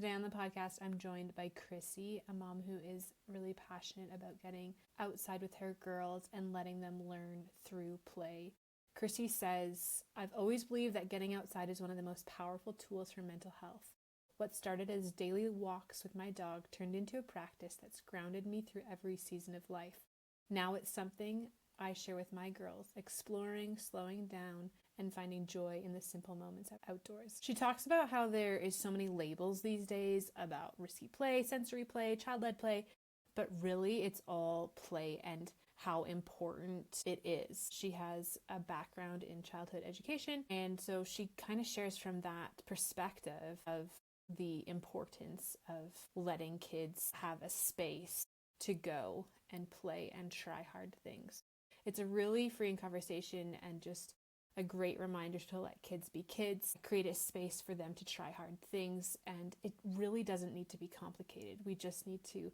Today on the podcast, I'm joined by Crissy, a mom who is really passionate about getting outside with her girls and letting them learn through play. Crissy says, I've always believed that getting outside is one of the most powerful tools for mental health. What started as daily walks with my dog turned into a practice that's grounded me through every season of life. Now it's something I share with my girls, exploring, slowing down, and finding joy in the simple moments outdoors. She talks about how there is so many labels these days about risky play, sensory play, child-led play, but really it's all play and how important it is. She has a background in childhood education, and so she kind of shares from that perspective of the importance of letting kids have a space to go and play and try hard things. It's a really freeing conversation and just a great reminder to let kids be kids, create a space for them to try hard things, and it really doesn't need to be complicated. We just need to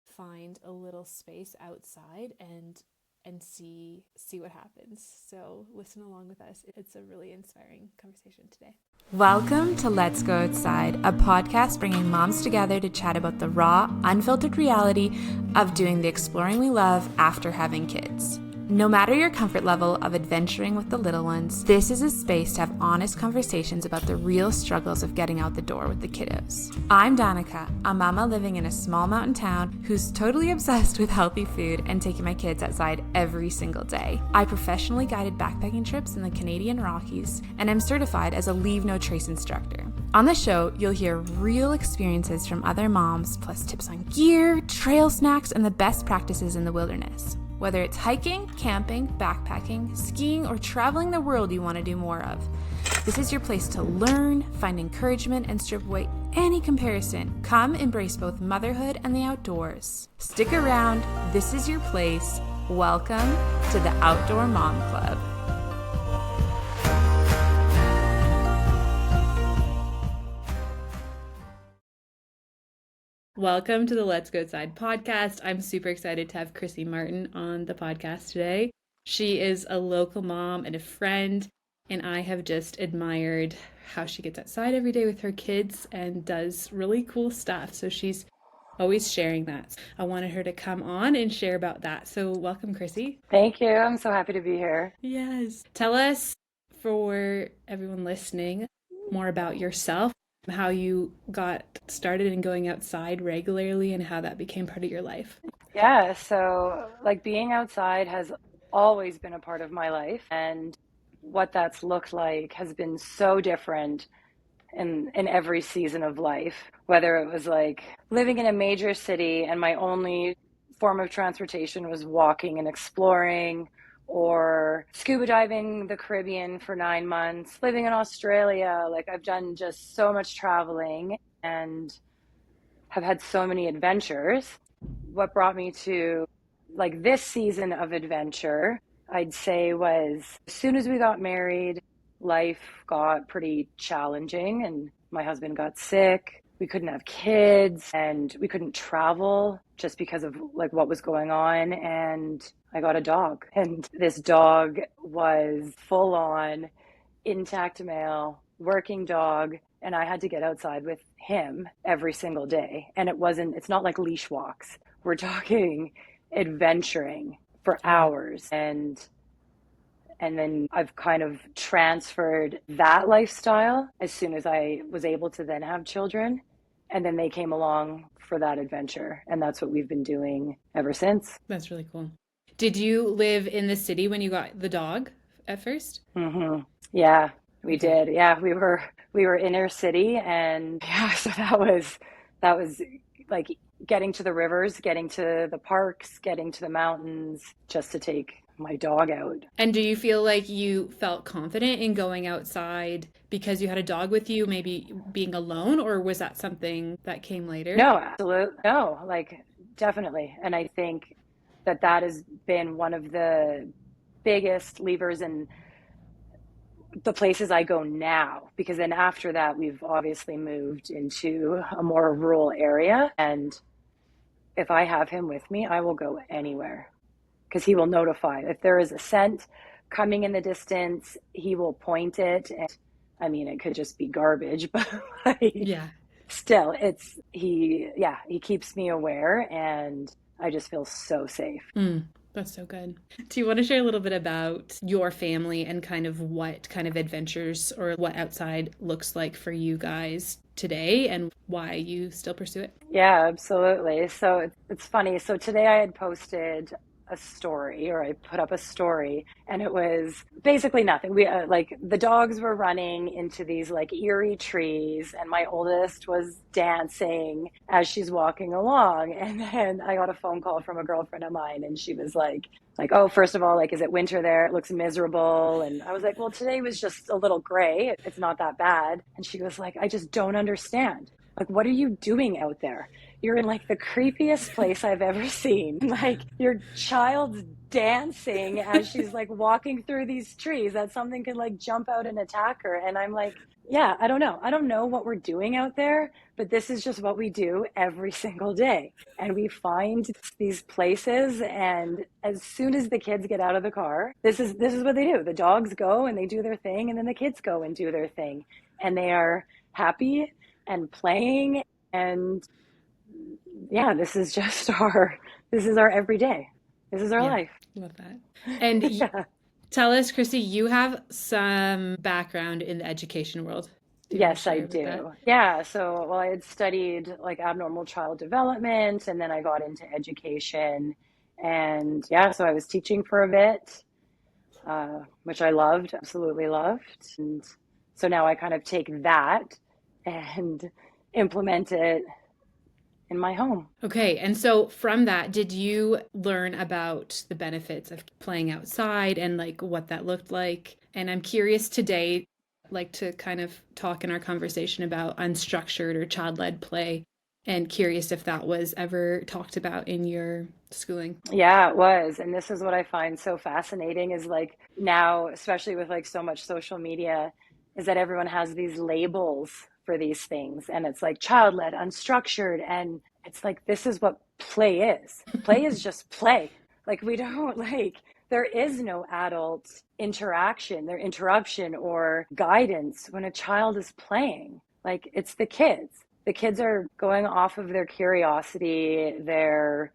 find a little space outside and see what happens. So listen along with us. It's a really inspiring conversation today. Welcome to Let's Go Outside, a podcast bringing moms together to chat about the raw, unfiltered reality of doing the exploring we love after having kids. No matter your comfort level of adventuring with the little ones, this is a space to have honest conversations about the real struggles of getting out the door with the kiddos. I'm Danica, a mama living in a small mountain town who's totally obsessed with healthy food and taking my kids outside every single day. I professionally guided backpacking trips in the Canadian Rockies, and I'm certified as a Leave No Trace instructor. On the show, you'll hear real experiences from other moms, plus tips on gear, trail snacks, and the best practices in the wilderness. Whether it's hiking, camping, backpacking, skiing, or traveling the world you want to do more of, this is your place to learn, find encouragement, and strip away any comparison. Come embrace both motherhood and the outdoors. Stick around. This is your place. Welcome to the Outdoor Mom Club. Welcome to the Let's Go Outside podcast. I'm super excited to have Crissy Martin on the podcast today. She is a local mom and a friend, and I have just admired how she gets outside every day with her kids and does really cool stuff. So she's always sharing that. I wanted her to come on and share about that. So welcome, Crissy. Thank you. I'm so happy to be here. Yes. Tell us, for everyone listening, more about yourself, how you got started in going outside regularly and how that became part of your life. Yeah, so being outside has always been a part of my life, and what that's looked like has been so different in every season of life, whether it was like living in a major city and my only form of transportation was walking and exploring, or scuba diving the Caribbean for 9 months, living in Australia. I've done just so much traveling and have had so many adventures. What brought me to this season of adventure, I'd say, was as soon as we got married, life got pretty challenging and my husband got sick. We couldn't have kids and we couldn't travel just because of what was going on. And I got a dog, and this dog was full on intact male working dog. And I had to get outside with him every single day. And it's not like leash walks. We're talking adventuring for hours. And then I've kind of transferred that lifestyle as soon as I was able to then have children. And then they came along for that adventure. And that's what we've been doing ever since. That's really cool. Did you live in the city when you got the dog at first? Mm-hmm. Yeah, we did. Yeah, we were inner city, and yeah, so that was like getting to the rivers, getting to the parks, getting to the mountains, just to take my dog out. And do you feel like you felt confident in going outside because you had a dog with you, maybe being alone, or was that something that came later? No, absolutely. No, definitely. And I think that has been one of the biggest levers in the places I go now, because then after that, we've obviously moved into a more rural area. And if I have him with me, I will go anywhere, because he will notify. If there is a scent coming in the distance, he will point it. And I mean, it could just be garbage, but yeah. still he keeps me aware, and I just feel so safe. That's so good. Do you want to share a little bit about your family and kind of what kind of adventures or what outside looks like for you guys today and why you still pursue it? Yeah, absolutely. So it's funny. So today I had posted a story, or I put up a story, and it was basically nothing. We like the dogs were running into these like eerie trees, and my oldest was dancing as she's walking along. And then I got a phone call from a girlfriend of mine, and she was like, oh, first of all, like, is it winter there? It looks miserable. And I was like, well, today was just a little gray. It's not that bad. And she was like, I just don't understand. Like, what are you doing out there? You're in like the creepiest place I've ever seen. Like, your child's dancing as she's like walking through these trees, that something could like jump out and attack her. And I'm like, yeah, I don't know. I don't know what we're doing out there, but this is just what we do every single day. And we find these places, and as soon as the kids get out of the car, this is what they do. The dogs go and they do their thing, and then the kids go and do their thing. And they are happy and playing, and yeah, this is our everyday. This is our life. Love that. And Yeah. tell us, Crissy, you have some background in the education world. Yes, I do. Yeah. So, well, I had studied like abnormal child development, and then I got into education. And yeah, so I was teaching for a bit, which I loved, absolutely loved. And so now I kind of take that and implement it in my home. Okay, and so from that, did you learn about the benefits of playing outside and like what that looked like? And I'm curious today, like to kind of talk in our conversation about unstructured or child-led play, and curious if that was ever talked about in your schooling. Yeah, it was. And this is what I find so fascinating is like now, especially with like so much social media, is that everyone has these labels for these things. And it's like child-led, unstructured. And it's like, this is what play is. Play is just play. Like we don't like, there is no adult interaction, their interruption or guidance when a child is playing. Like it's the kids. The kids are going off of their curiosity, they're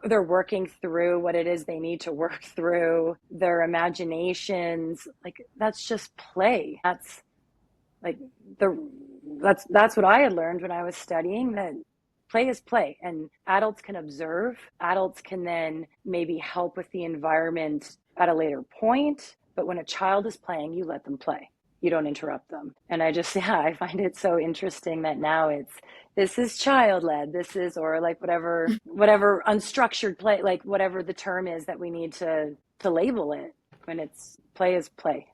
working through what it is they need to work through, their imaginations. Like that's just play. That's like that's what I had learned when I was studying, that play is play, and adults can observe. Adults can then maybe help with the environment at a later point, but when a child is playing, you let them play. You don't interrupt them. And I find it so interesting that now this is child-led, this is, or like whatever unstructured play, like whatever the term is that we need to label it, when it's play is play.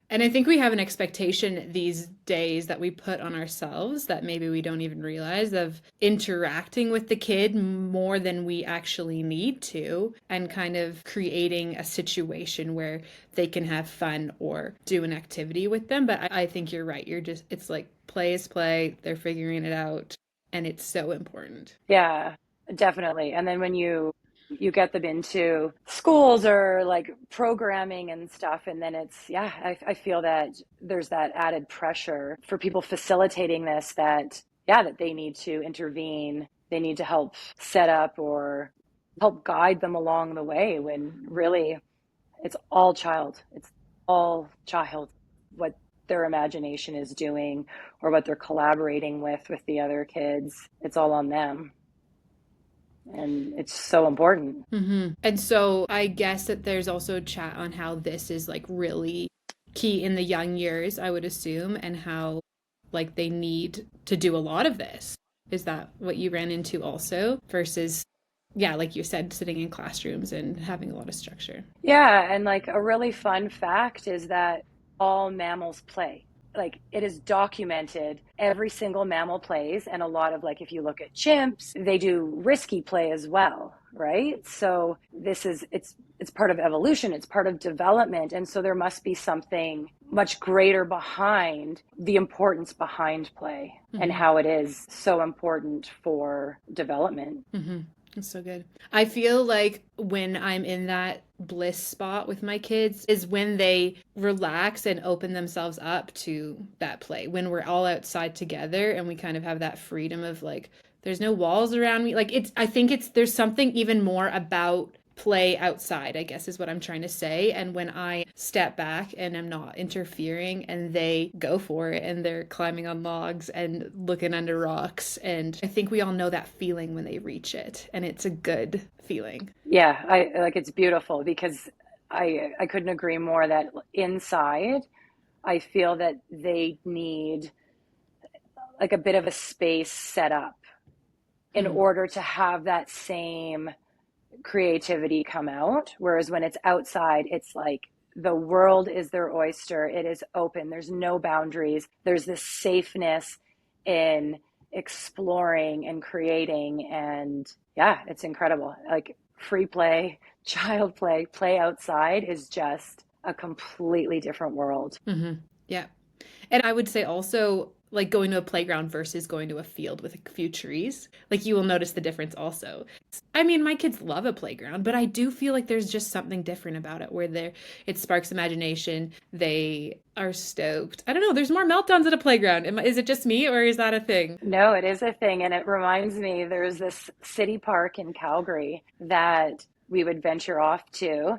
And I think we have an expectation these days that we put on ourselves that maybe we don't even realize, of interacting with the kid more than we actually need to, and kind of creating a situation where they can have fun or do an activity with them. But I think you're right. It's like play is play. They're figuring it out. And it's so important. Yeah, definitely. And then when you get them into schools or like programming and stuff, and then I feel that there's that added pressure for people facilitating this, that they need to intervene, they need to help set up or help guide them along the way, when really it's all child what their imagination is doing or what they're collaborating with the other kids. It's all on them. And it's so important. Mm-hmm. And so I guess that there's also a chat on how this is like really key in the young years, I would assume, and how like they need to do a lot of this. Is that what you ran into also? Versus, like you said, sitting in classrooms and having a lot of structure. Yeah, and like a really fun fact is that all mammals play. Like it is documented, every single mammal plays, and a lot of, like, if you look at chimps, they do risky play as well, right? So it's part of evolution, it's part of development, and so there must be something much greater behind the importance behind play, mm-hmm. and how it is so important for development. Mm-hmm. That's so good. I feel like when I'm in that bliss spot with my kids is when they relax and open themselves up to that play. When we're all outside together and we kind of have that freedom of like, there's no walls around me. Like I think there's something even more about play outside, I guess is what I'm trying to say. And when I step back and I'm not interfering and they go for it and they're climbing on logs and looking under rocks. And I think we all know that feeling when they reach it. And it's a good feeling. Yeah, I like it's beautiful because I couldn't agree more that inside I feel that they need like a bit of a space set up in order to have that same creativity come out. Whereas when it's outside, it's like the world is their oyster. It is open. There's no boundaries. There's this safeness in exploring and creating. And yeah, it's incredible. Like free play, child play, play outside is just a completely different world. Mm-hmm. Yeah. And I would say also, like going to a playground versus going to a field with a few trees, like you will notice the difference also. I mean, my kids love a playground, but I do feel like there's just something different about it where it sparks imagination. They are stoked. I don't know. There's more meltdowns at a playground. Is it just me or is that a thing? No, it is a thing. And it reminds me, there's this city park in Calgary that we would venture off to,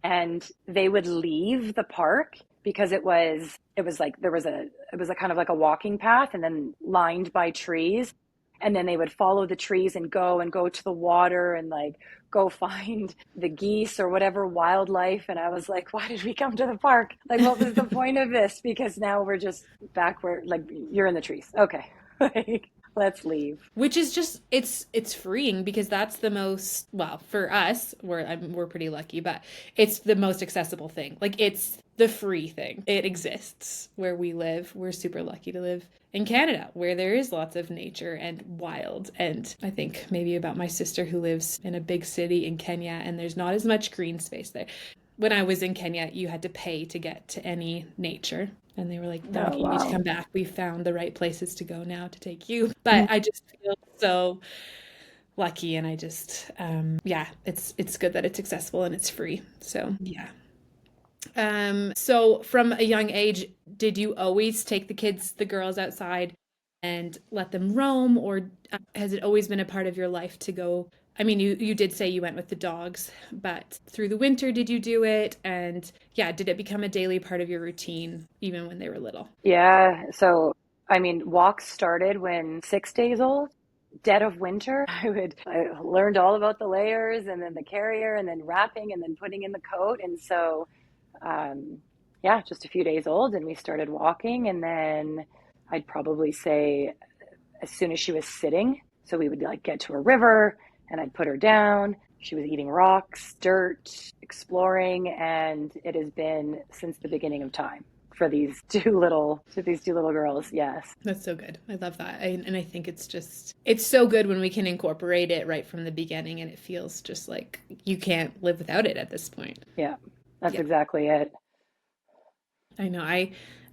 and they would leave the park because it was like it was a kind of like a walking path and then lined by trees, and then they would follow the trees and go to the water and like go find the geese or whatever wildlife. And I was like, why did we come to the park? Like, what was the point of this? Because now we're just back where like you're in the trees. Okay. Like, let's leave. Which is just it's freeing because that's the most, well, for us, we're pretty lucky, but it's the most accessible thing. Like it's the free thing. It exists where we live. We're super lucky to live in Canada where there is lots of nature and wild. And I think maybe about my sister who lives in a big city in Kenya and there's not as much green space there. When I was in Kenya, you had to pay to get to any nature. And they were like, no, you need to come back. We found the right places to go now to take you. But I just feel so lucky. And I just, yeah, it's good that it's accessible and it's free. So, yeah. So from a young age, did you always take the girls outside and let them roam? Or has it always been a part of your life to go? I mean, you did say you went with the dogs, but through the winter, did you do it? And yeah, did it become a daily part of your routine even when they were little? Yeah. So, I mean, walks started when 6 days old, dead of winter. I learned all about the layers and then the carrier and then wrapping and then putting in the coat. And so, yeah, just a few days old and we started walking. And then I'd probably say as soon as she was sitting, so we would like get to a river and I'd put her down. She was eating rocks, dirt, exploring, and it has been since the beginning of time for these two little girls. Yes. That's so good. I love that. And I think it's so good when we can incorporate it right from the beginning and it feels just like you can't live without it at this point. Yeah, that's exactly it. I know.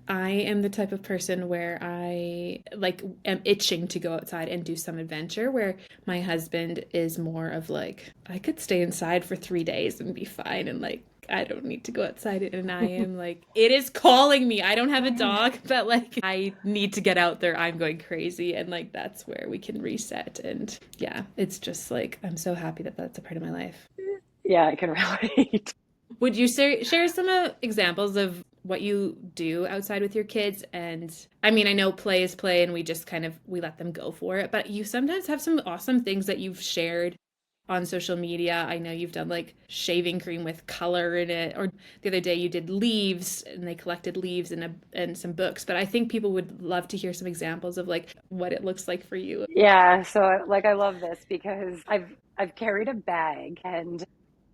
I am the type of person where I like am itching to go outside and do some adventure, where my husband is more of like, I could stay inside for 3 days and be fine. And like, I don't need to go outside. And I am like, it is calling me. I don't have a dog, but like, I need to get out there. I'm going crazy. And like, that's where we can reset. And yeah, it's just like, I'm so happy that that's a part of my life. Yeah, I can relate. Would you share some examples of what you do outside with your kids? And I mean, I know play is play and we just we let them go for it, but you sometimes have some awesome things that you've shared on social media. I know you've done like shaving cream with color in it, or the other day you did leaves and they collected leaves and some books, but I think people would love to hear some examples of like what it looks like for you. Yeah, so like I love this because I've carried a bag, and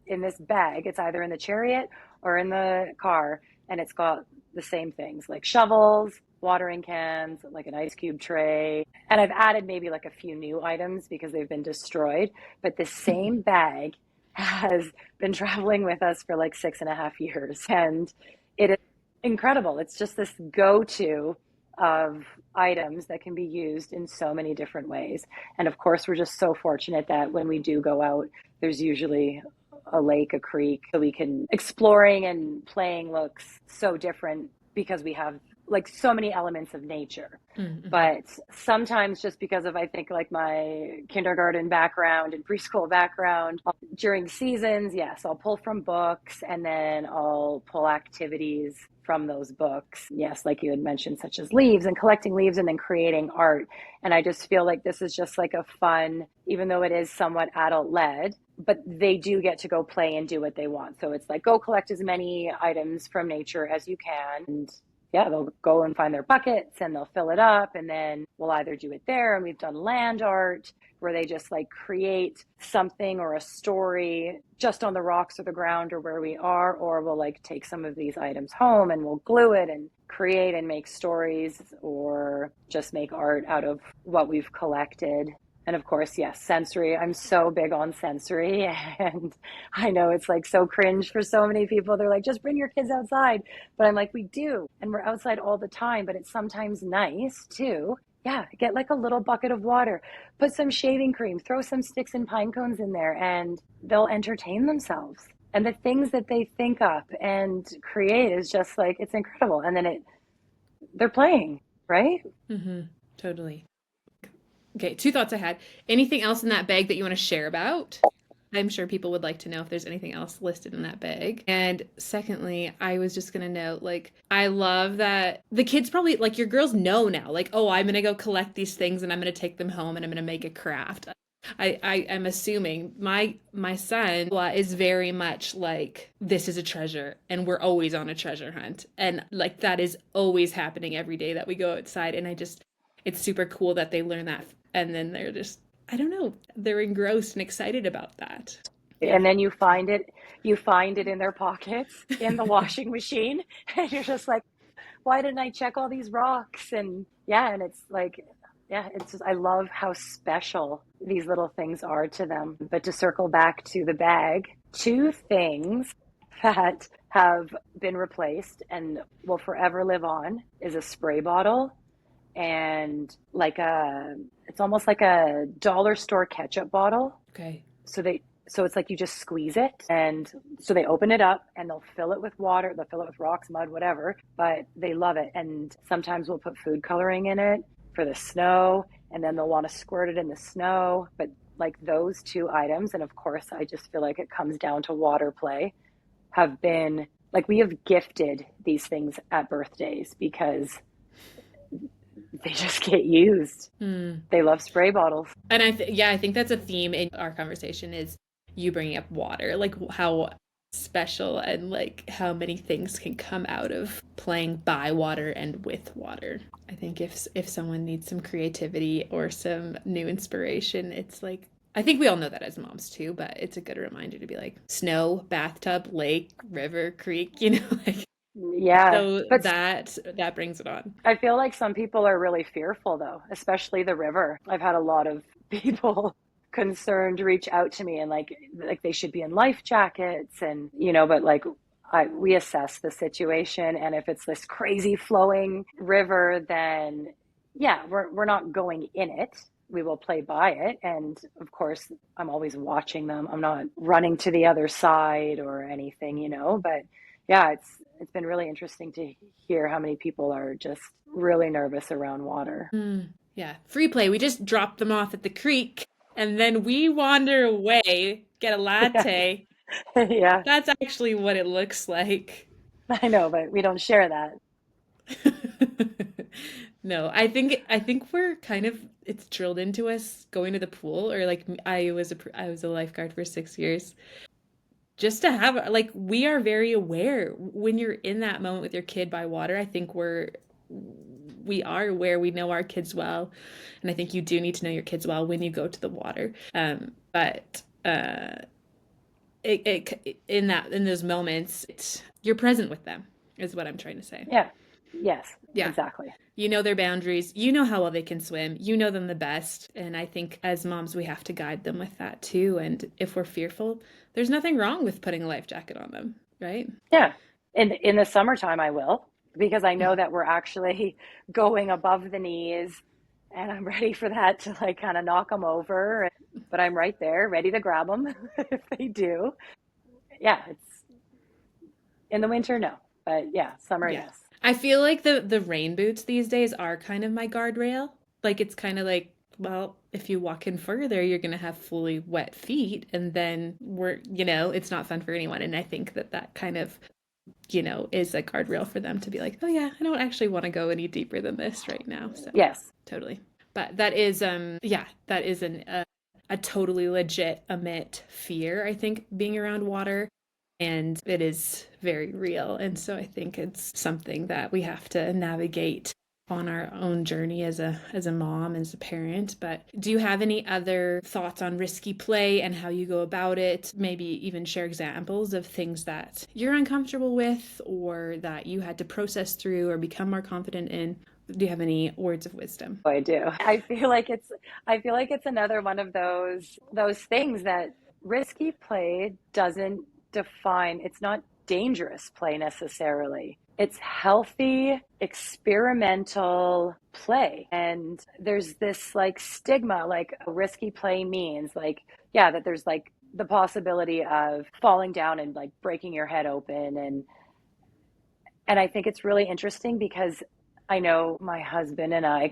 in this bag, it's either in the chariot or in the car, and it's got the same things like shovels, watering cans, like an ice cube tray. And I've added maybe like a few new items because they've been destroyed. But this same bag has been traveling with us for like 6.5 years. And it is incredible. It's just this go-to of items that can be used in so many different ways. And of course, we're just so fortunate that when we do go out, there's usually a lake, a creek, so we can exploring and playing looks so different because we have like so many elements of nature. Mm-hmm. But sometimes just because of, I think, like my kindergarten background and preschool background, during seasons, yes, I'll pull from books and then I'll pull activities from those books. Yes, like you had mentioned, such as leaves and collecting leaves and then creating art. And I just feel like this is just like a fun, even though it is somewhat adult led, but they do get to go play and do what they want. So it's like, go collect as many items from nature as you can. And yeah, they'll go and find their buckets and they'll fill it up, and then we'll either do it there, and we've done land art where they just like create something or a story just on the rocks or the ground or where we are, or we'll like take some of these items home and we'll glue it and create and make stories or just make art out of what we've collected. And of course, yes, sensory. I'm so big on sensory. And I know it's like so cringe for so many people. They're like, just bring your kids outside. But I'm like, we do. And we're outside all the time. But it's sometimes nice too. Yeah, get like a little bucket of water, put some shaving cream, throw some sticks and pine cones in there, and they'll entertain themselves. And the things that they think up and create is just like, it's incredible. And then they're playing, right? Mm-hmm. Totally. Okay, two thoughts I had. Anything else in that bag that you want to share about? I'm sure people would like to know if there's anything else listed in that bag. And secondly, I was just going to note, like, I love that the kids probably, like, your girls know now, like, oh, I'm going to go collect these things and I'm going to take them home and I'm going to make a craft. I'm assuming my son is very much like, this is a treasure and we're always on a treasure hunt. And like, that is always happening every day that we go outside. And it's super cool that they learn that. And then they're just, I don't know, they're engrossed and excited about that. Yeah. And then you find it in their pockets in the washing machine. And you're just like, why didn't I check all these rocks? And yeah, and it's like, yeah, it's just, I love how special these little things are to them. But to circle back to the bag, two things that have been replaced and will forever live on is a spray bottle and like it's almost like a dollar store ketchup bottle. Okay. So it's like you just squeeze it, and so they open it up and they'll fill it with water, they'll fill it with rocks, mud, whatever, but they love it. And sometimes we'll put food coloring in it for the snow, and then they'll want to squirt it in the snow. But like those two items, and of course I just feel like it comes down to water play, have been like, we have gifted these things at birthdays because they just get used. They love spray bottles. And I think that's a theme in our conversation, is you bringing up water, like how special and like how many things can come out of playing by water and with water. I think if someone needs some creativity or some new inspiration, it's like, I think we all know that as moms too, but it's a good reminder to be like, snow, bathtub, lake, river, creek, like. Yeah. So but that brings it on. I feel like some people are really fearful though, especially the river. I've had a lot of people concerned reach out to me and like they should be in life jackets and, but like we assess the situation. And if it's this crazy flowing river, then yeah, we're not going in it. We will play by it. And of course, I'm always watching them. I'm not running to the other side or anything, but yeah, it's been really interesting to hear how many people are just really nervous around water. Yeah. Free play. We just drop them off at the creek and then we wander away, get a latte. Yeah. That's actually what it looks like. I know, but we don't share that. No, I think we're kind of, it's drilled into us going to the pool, or like I was a lifeguard for 6 years. Just to have, like, we are very aware when you're in that moment with your kid by water. I think we are aware, we know our kids well. And I think you do need to know your kids well when you go to the water. But in those moments, you're present with them is what I'm trying to say. Yeah. Yes. Yeah. Exactly. You know their boundaries. You know how well they can swim. You know them the best. And I think as moms, we have to guide them with that too. And if we're fearful, there's nothing wrong with putting a life jacket on them, right? Yeah. In the summertime, I will. because I know that we're actually going above the knees, and I'm ready for that to like kind of knock them over. But I'm right there, ready to grab them if they do. Yeah, it's in the winter, no. But yeah, summer, Yeah. yes. I feel like the rain boots these days are kind of my guardrail. Like it's kind of like, well, if you walk in further, you're going to have fully wet feet and then it's not fun for anyone. And I think that kind of, is a guardrail for them to be like, oh yeah, I don't actually want to go any deeper than this right now. So Yes. totally. But that is, that is a totally legitimate fear, I think, being around water. And it is very real. And so I think it's something that we have to navigate on our own journey as a mom, as a parent. But do you have any other thoughts on risky play and how you go about it? Maybe even share examples of things that you're uncomfortable with or that you had to process through or become more confident in. Do you have any words of wisdom? I do. I feel like it's another one of those things that risky play doesn't define. It's not dangerous play necessarily. It's healthy, experimental play. And there's this like stigma, like risky play means like, yeah, that there's like the possibility of falling down and like breaking your head open. And I think it's really interesting because I know my husband and I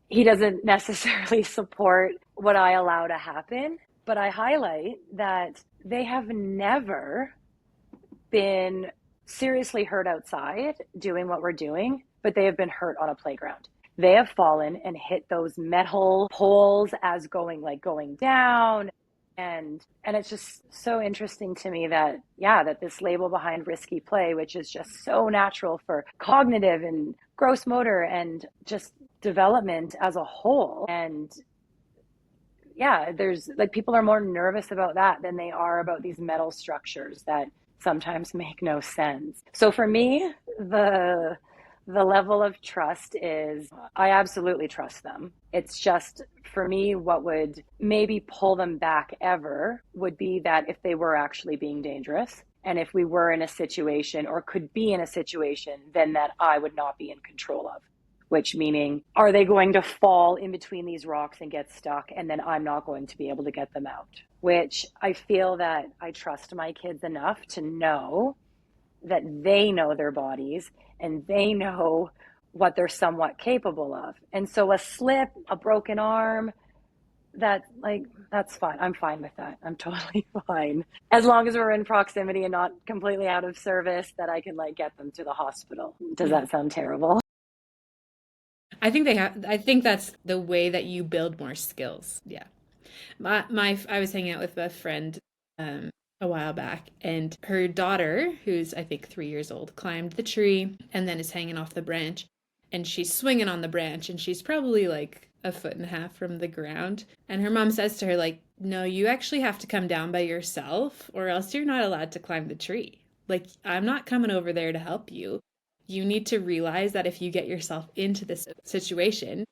he doesn't necessarily support what I allow to happen, but I highlight that they have never been seriously hurt outside doing what we're doing, but they have been hurt on a playground. They have fallen and hit those metal poles as going down. And it's just so interesting to me that, yeah, that this label behind risky play, which is just so natural for cognitive and gross motor and just development as a whole. And yeah, there's like people are more nervous about that than they are about these metal structures that sometimes make no sense. So for me, the level of trust is I absolutely trust them. It's just for me, what would maybe pull them back ever would be that if they were actually being dangerous and if we were in a situation or could be in a situation, then that I would not be in control of. Which meaning, are they going to fall in between these rocks and get stuck and then I'm not going to be able to get them out? Which I feel that I trust my kids enough to know that they know their bodies and they know what they're somewhat capable of. And so a slip, a broken arm, that's fine. I'm fine with that. I'm totally fine. As long as we're in proximity and not completely out of service, that I can like get them to the hospital. Does that sound terrible? I think that's the way that you build more skills. Yeah. I was hanging out with a friend a while back, and her daughter, who's I think 3 years old, climbed the tree and then is hanging off the branch, and she's swinging on the branch, and she's probably like 1.5 feet from the ground. And her mom says to her, like, no, you actually have to come down by yourself, or else you're not allowed to climb the tree. Like, I'm not coming over there to help you. You need to realize that if you get yourself into this situation,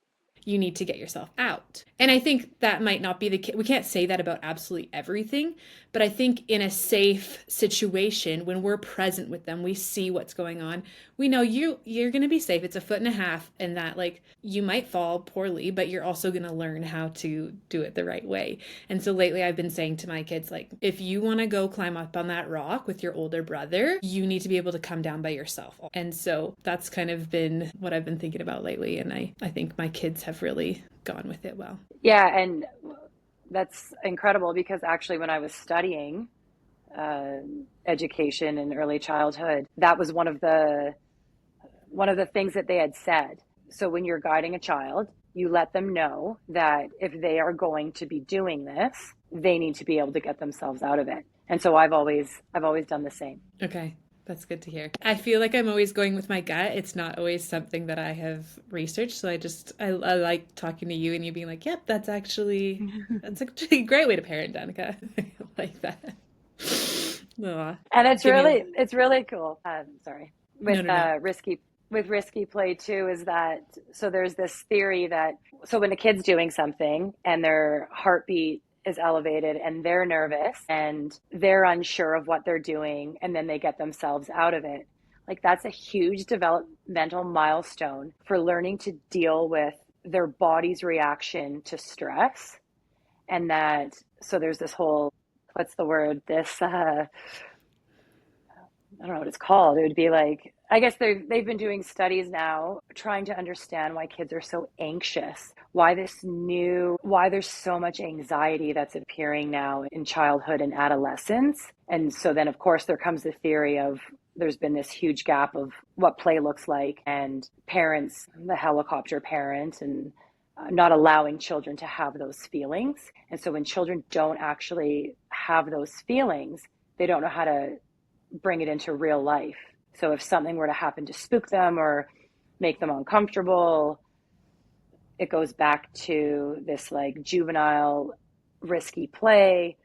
you need to get yourself out. And I think that might not be the case. We can't say that about absolutely everything, but I think in a safe situation, when we're present with them, we see what's going on. We know you're going to be safe. It's 1.5 feet, and that like you might fall poorly, but you're also going to learn how to do it the right way. And so lately I've been saying to my kids, like, if you want to go climb up on that rock with your older brother, you need to be able to come down by yourself. And so that's kind of been what I've been thinking about lately. And I think my kids have really gone with it well. Yeah, and that's incredible because actually when I was studying education in early childhood, that was one of the things that they had said. So when you're guiding a child, you let them know that if they are going to be doing this, they need to be able to get themselves out of it. And so I've always done the same. Okay. That's good to hear. I feel like I'm always going with my gut. It's not always something that I have researched. So I like talking to you and you being like, yep, that's actually a great way to parent, Danica. I like that. And it's really cool. Sorry. With No. risky play too, is that, so there's this theory that, so when a kid's doing something and their heartbeat is elevated and they're nervous and they're unsure of what they're doing and then they get themselves out of it, Like that's a huge developmental milestone for learning to deal with their body's reaction to stress. And that, so there's this whole, what's the word? I don't know what it's called. It would be like, I guess they've been doing studies now trying to understand why kids are so anxious, why there's so much anxiety that's appearing now in childhood and adolescence. And so then, of course, there comes the theory of there's been this huge gap of what play looks like, and parents, the helicopter parent, and not allowing children to have those feelings. And so when children don't actually have those feelings, they don't know how to bring it into real life. So if something were to happen to spook them or make them uncomfortable, it goes back to this like juvenile risky play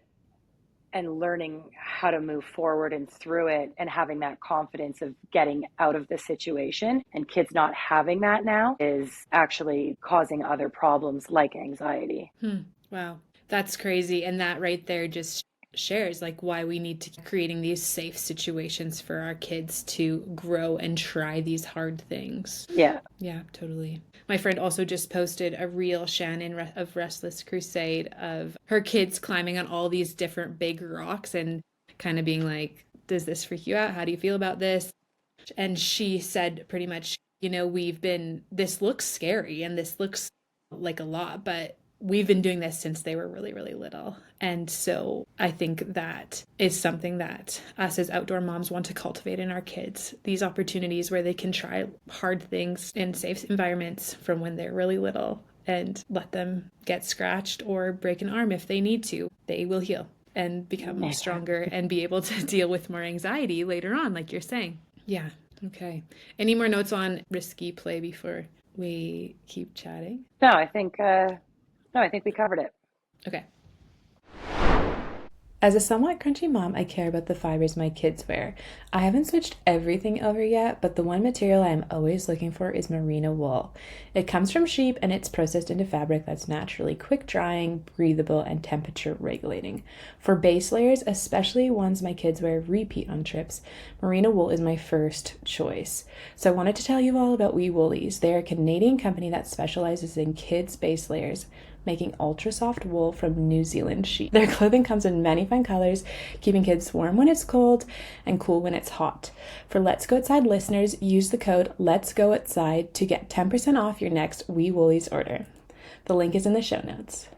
and learning how to move forward and through it and having that confidence of getting out of the situation. And kids not having that now is actually causing other problems like anxiety. Wow. That's crazy. And that right there just shares like why we need to keep creating these safe situations for our kids to grow and try these hard things. Yeah. Yeah, totally. My friend also just posted a reel, Shannon, of Restless Crusade, of her kids climbing on all these different big rocks and kind of being like, does this freak you out? How do you feel about this? And she said pretty much, this looks scary and this looks like a lot, but we've been doing this since they were really, really little. And so I think that is something that us as outdoor moms want to cultivate in our kids. These opportunities where they can try hard things in safe environments from when they're really little and let them get scratched or break an arm if they need to. They will heal and become stronger and be able to deal with more anxiety later on, like you're saying. Yeah. Okay. Any more notes on risky play before we keep chatting? No, I think we covered it. Okay. As a somewhat crunchy mom, I care about the fibers my kids wear. I haven't switched everything over yet, but the one material I am always looking for is merino wool. It comes from sheep and it's processed into fabric that's naturally quick drying, breathable, and temperature regulating. For base layers, especially ones my kids wear repeat on trips, merino wool is my first choice. So I wanted to tell you all about Wee Woolies. They are a Canadian company that specializes in kids' base layers, making ultra soft wool from New Zealand sheep. Their clothing comes in many fun colors, keeping kids warm when it's cold and cool when it's hot. For Let's Go Outside listeners, use the code Let's Go Outside to get 10% off your next Wee Woolies order. The link is in the show notes.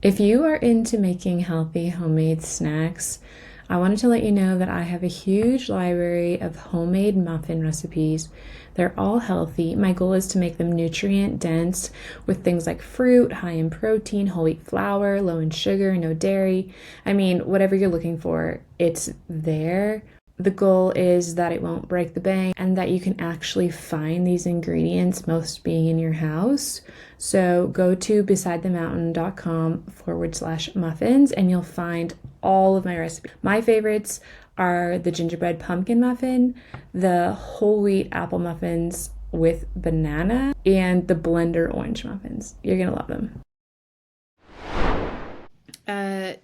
If you are into making healthy homemade snacks, I wanted to let you know that I have a huge library of homemade muffin recipes. They're all healthy. My goal is to make them nutrient dense with things like fruit, high in protein, whole wheat flour, low in sugar, no dairy. I mean, whatever you're looking for, it's there. The goal is that it won't break the bank and that you can actually find these ingredients, most being in your house. So go to besidethemountain.com/muffins and you'll find all of my recipes. My favorites are the gingerbread pumpkin muffin, the whole wheat apple muffins with banana, and the blender orange muffins. You're going to love them.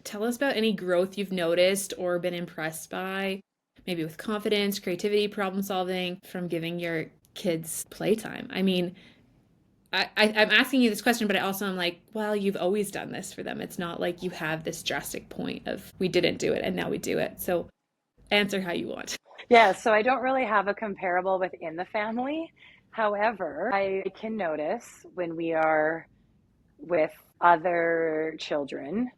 Tell us about any growth you've noticed or been impressed by, maybe with confidence, creativity, problem solving from giving your kids playtime. I mean, I'm asking you this question, but I also am like, well, you've always done this for them. It's not like you have this drastic point of we didn't do it and now we do it. So answer how you want. Yeah, so I don't really have a comparable within the family. However, I can notice when we are with other children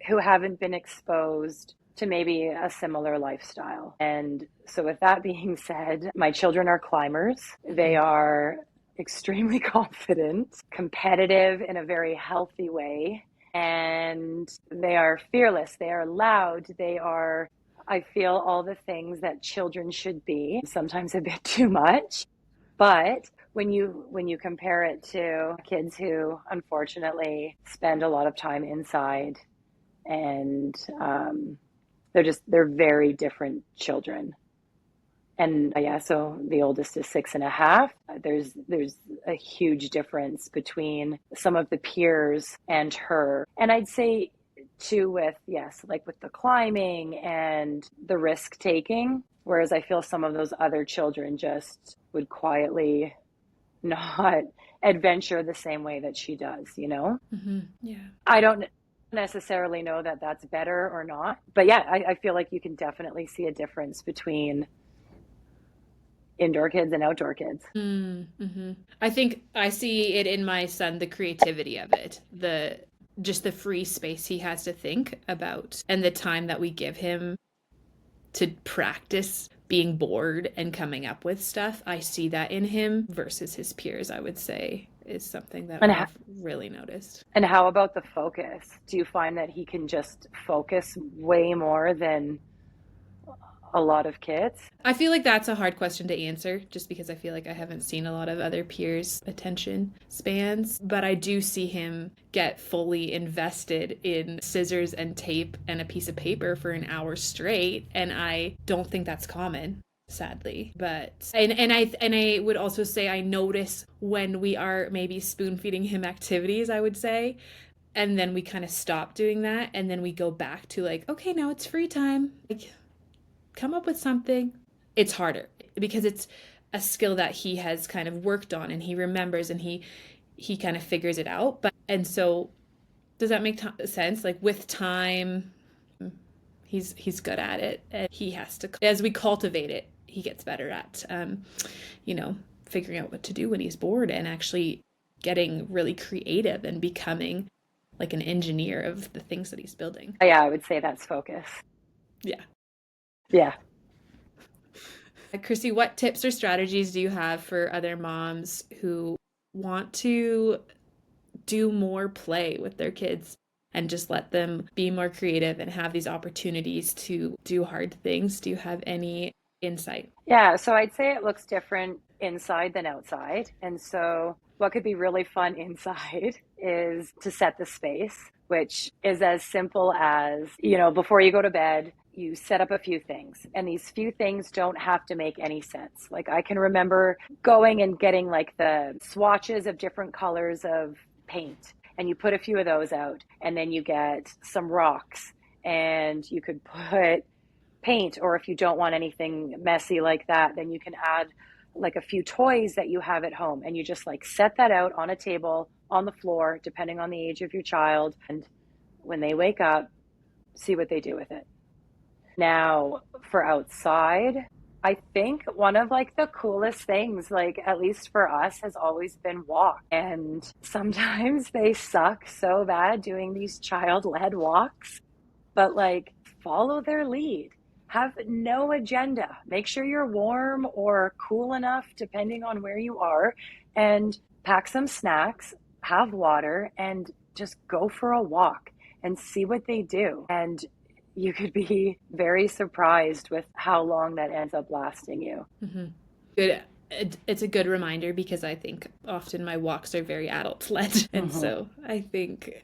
who haven't been exposed to maybe a similar lifestyle. And so with that being said, my children are climbers. They are extremely confident, competitive in a very healthy way, and they are fearless. They are loud. They are, I feel, all the things that children should be, sometimes a bit too much. But when you compare it to kids who unfortunately spend a lot of time inside, and they're very different children. And yeah, so the oldest is 6.5. There's a huge difference between some of the peers and her. And I'd say too with, yes, like with the climbing and the risk taking, Whereas I feel some of those other children just would quietly not adventure the same way that she does, you know? Mm-hmm. Yeah. I don't necessarily know that that's better or not. But yeah, I feel like you can definitely see a difference between indoor kids and outdoor kids. Mm-hmm. I think I see it in my son, the creativity of it, just the free space he has to think about, and the time that we give him to practice being bored and coming up with stuff. I see that in him versus his peers, I would say, is something that And I've really noticed. and how about the focus? Do you find that he can just focus way more than a lot of kids? I feel like that's a hard question to answer just because I feel like I haven't seen a lot of other peers' attention spans, but I do see him get fully invested in scissors and tape and a piece of paper for an hour straight, and I don't think that's common, sadly. But I would also say I notice when we are maybe spoon feeding him activities, I would say, and then we kind of stop doing that, and then we go back to like, okay, now it's free time. Like, come up with something. It's harder because it's a skill that he has kind of worked on and he remembers and he kind of figures it out. But and so does that make sense? Like with time, he's good at it, and he has to, as we cultivate it, he gets better at figuring out what to do when he's bored and actually getting really creative and becoming like an engineer of the things that he's building. Yeah, I would say that's focus. Yeah. Yeah. Crissy, what tips or strategies do you have for other moms who want to do more play with their kids and just let them be more creative and have these opportunities to do hard things? Do you have any insight? Yeah, so I'd say it looks different inside than outside. And so what could be really fun inside is to set the space, which is as simple as, before you go to bed, you set up a few things, and these few things don't have to make any sense. Like I can remember going and getting like the swatches of different colors of paint, and you put a few of those out, and then you get some rocks, and you could put paint, or if you don't want anything messy like that, then you can add like a few toys that you have at home, and you just like set that out on a table, on the floor, depending on the age of your child, and when they wake up, see what they do with it. Now, for outside, I think one of like the coolest things, like at least for us, has always been walk. And sometimes they suck so bad doing these child-led walks, but like follow their lead. Have no agenda. Make sure you're warm or cool enough, depending on where you are, and pack some snacks, have water, and just go for a walk and see what they do. And you could be very surprised with how long that ends up lasting you. Mm-hmm. Good. It's a good reminder because I think often my walks are very adult-led, and so I think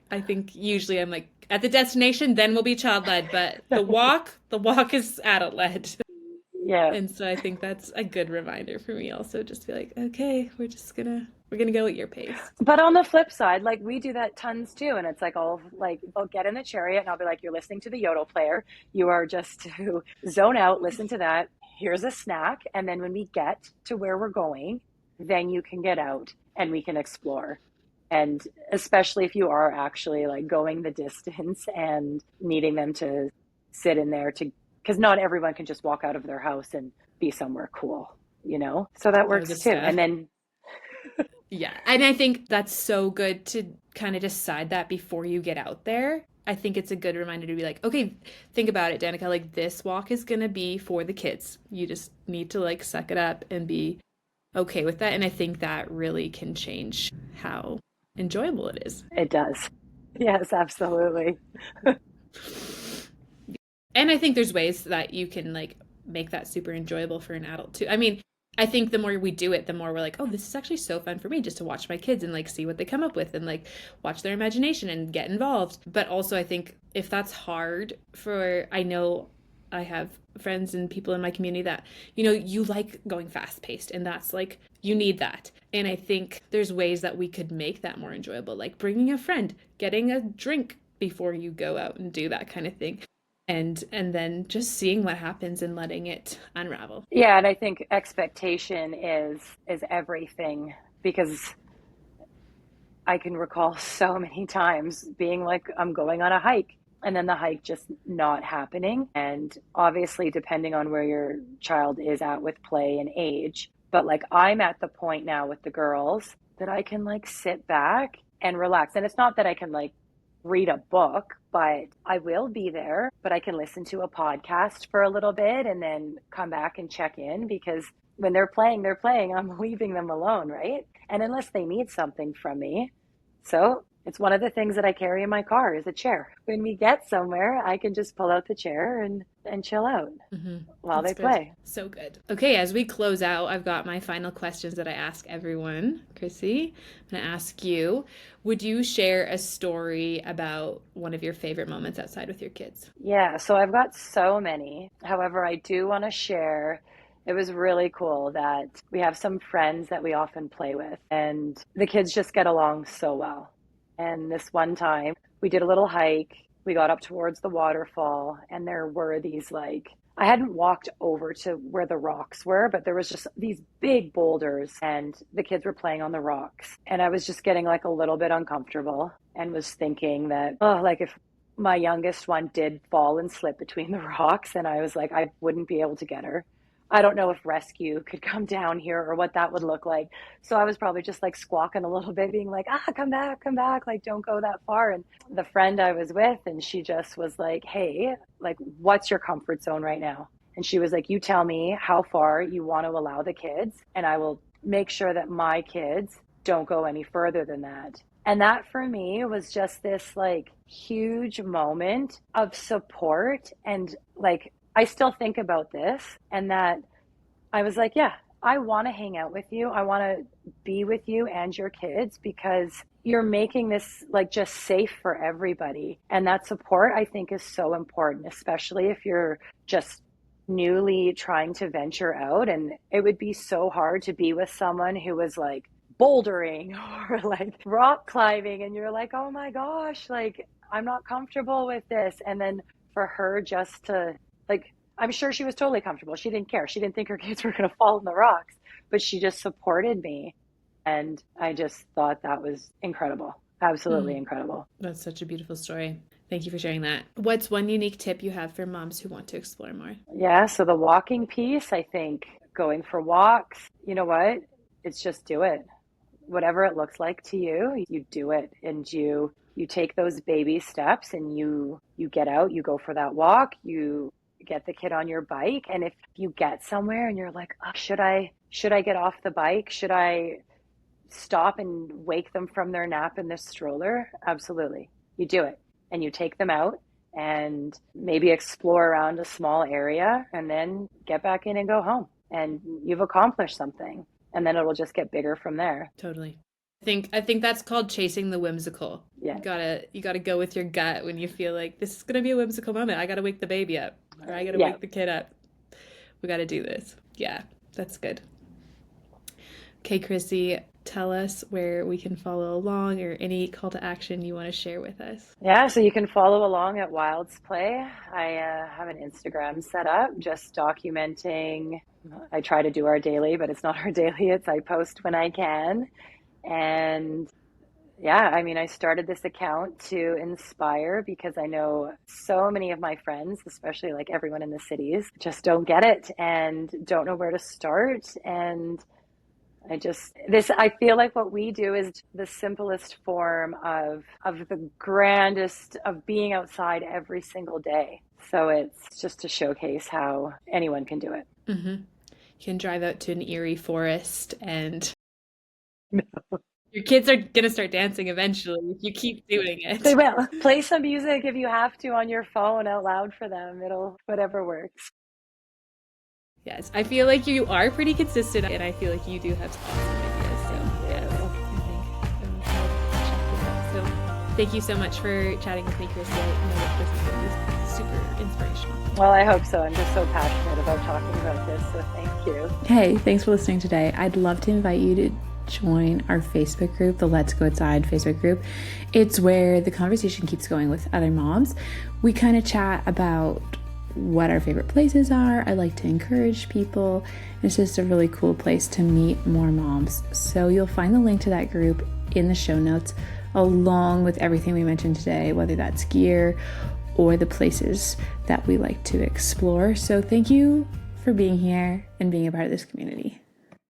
usually I'm like at the destination, then we'll be child-led, but the walk is adult-led. Yeah. And so I think that's a good reminder for me also, just to be like, okay, we're gonna go at your pace. But on the flip side, like we do that tons too, and it's like I'll get in the chariot and I'll be like, you're listening to the yodel player, you are just to zone out, listen to that, here's a snack, and then when we get to where we're going, then you can get out and we can explore. And especially if you are actually like going the distance and needing them to sit in there because not everyone can just walk out of their house and be somewhere cool, so that works too. And then yeah, and I think that's so good to kind of decide that before you get out there. I think it's a good reminder to be like, okay, think about it, Danica, like this walk is gonna be for the kids. You just need to like suck it up and be okay with that. And I think that really can change how enjoyable it is. It does. Yes, absolutely. And I think there's ways that you can like make that super enjoyable for an adult too. I mean, I think the more we do it, the more we're like, oh, this is actually so fun for me just to watch my kids and like see what they come up with and like watch their imagination and get involved. But also I think if that's hard I know I have friends and people in my community that, you like going fast paced, and that's like, you need that. And I think there's ways that we could make that more enjoyable, like bringing a friend, getting a drink before you go out and do that kind of thing. and then just seeing what happens and letting it unravel. Yeah, and I think expectation is everything, because I can recall so many times being like, I'm going on a hike, and then the hike just not happening. And obviously, depending on where your child is at with play and age, but like I'm at the point now with the girls that I can like sit back and relax. And it's not that I can like read a book, but I will be there, but I can listen to a podcast for a little bit and then come back and check in, because when they're playing, I'm leaving them alone, right? And unless they need something from me. So it's one of the things that I carry in my car is a chair. When we get somewhere, I can just pull out the chair and chill out while That's they good. play. So good. Okay, as we close out, I've got my final questions that I ask everyone. Crissy, I'm going to ask you, would you share a story about one of your favorite moments outside with your kids? Yeah, so I've got so many. However, I do want to share. It was really cool that we have some friends that we often play with, and the kids just get along so well. And this one time, we did a little hike. We got up towards the waterfall, and there were these like, I hadn't walked over to where the rocks were, but there was just these big boulders, and the kids were playing on the rocks. And I was just getting like a little bit uncomfortable and was thinking that, oh, like if my youngest one did fall and slip between the rocks, and I was like, I wouldn't be able to get her. I don't know if rescue could come down here or what that would look like. So I was probably just like squawking a little bit, being like, come back, like don't go that far. And the friend I was with, and she just was like, hey, like, what's your comfort zone right now? And she was like, you tell me how far you want to allow the kids, and I will make sure that my kids don't go any further than that. And that for me was just this like huge moment of support, and like, I still think about this, and that I was like, yeah, I want to hang out with you. I want to be with you and your kids, because you're making this like just safe for everybody. And that support, I think, is so important, especially if you're just newly trying to venture out. And it would be so hard to be with someone who was like bouldering or like rock climbing, and you're like, oh my gosh, like I'm not comfortable with this. And then for her just to, like, I'm sure she was totally comfortable. She didn't care. She didn't think her kids were going to fall in the rocks, but she just supported me. And I just thought that was incredible. Absolutely incredible. That's such a beautiful story. Thank you for sharing that. What's one unique tip you have for moms who want to explore more? Yeah, so the walking piece, I think going for walks, you know what? It's just do it. Whatever it looks like to you, you do it. And you take those baby steps, and you get out, you go for that walk, you get the kid on your bike. And if you get somewhere and you're like, oh, should I get off the bike? Should I stop and wake them from their nap in this stroller? Absolutely. You do it, and you take them out and maybe explore around a small area, and then get back in and go home, and you've accomplished something, and then it'll just get bigger from there. Totally. I think that's called chasing the whimsical. Yeah. You gotta go with your gut when you feel like this is gonna be a whimsical moment. I gotta wake the baby up, or I gotta wake the kid up. We gotta do this. Yeah, that's good. Okay, Crissy, tell us where we can follow along, or any call to action you want to share with us. Yeah, so you can follow along at Wild's Play. I have an Instagram set up, just documenting. I try to do our daily, but it's not our daily. It's I post when I can. And yeah, I mean, I started this account to inspire, because I know so many of my friends, especially like everyone in the cities, just don't get it and don't know where to start. And I feel like what we do is the simplest form of the grandest of being outside every single day. So it's just to showcase how anyone can do it. Mm-hmm. You can drive out to an eerie forest, and your kids are going to start dancing eventually if you keep doing it. They will. Play some music if you have to on your phone out loud for them. Whatever works. Yes, I feel like you are pretty consistent, and I feel like you do have some awesome ideas. So, yes, I think so. Thank you so much for chatting with me, Crissy. I know that this is going to be super inspirational. Well, I hope so. I'm just so passionate about talking about this, so thank you. Hey, thanks for listening today. I'd love to invite you to join our Facebook group, the Let's Go Outside Facebook group. It's where the conversation keeps going with other moms. We kind of chat about what our favorite places are. I like to encourage people. It's just a really cool place to meet more moms. So you'll find the link to that group in the show notes, along with everything we mentioned today, whether that's gear or the places that we like to explore. So thank you for being here and being a part of this community.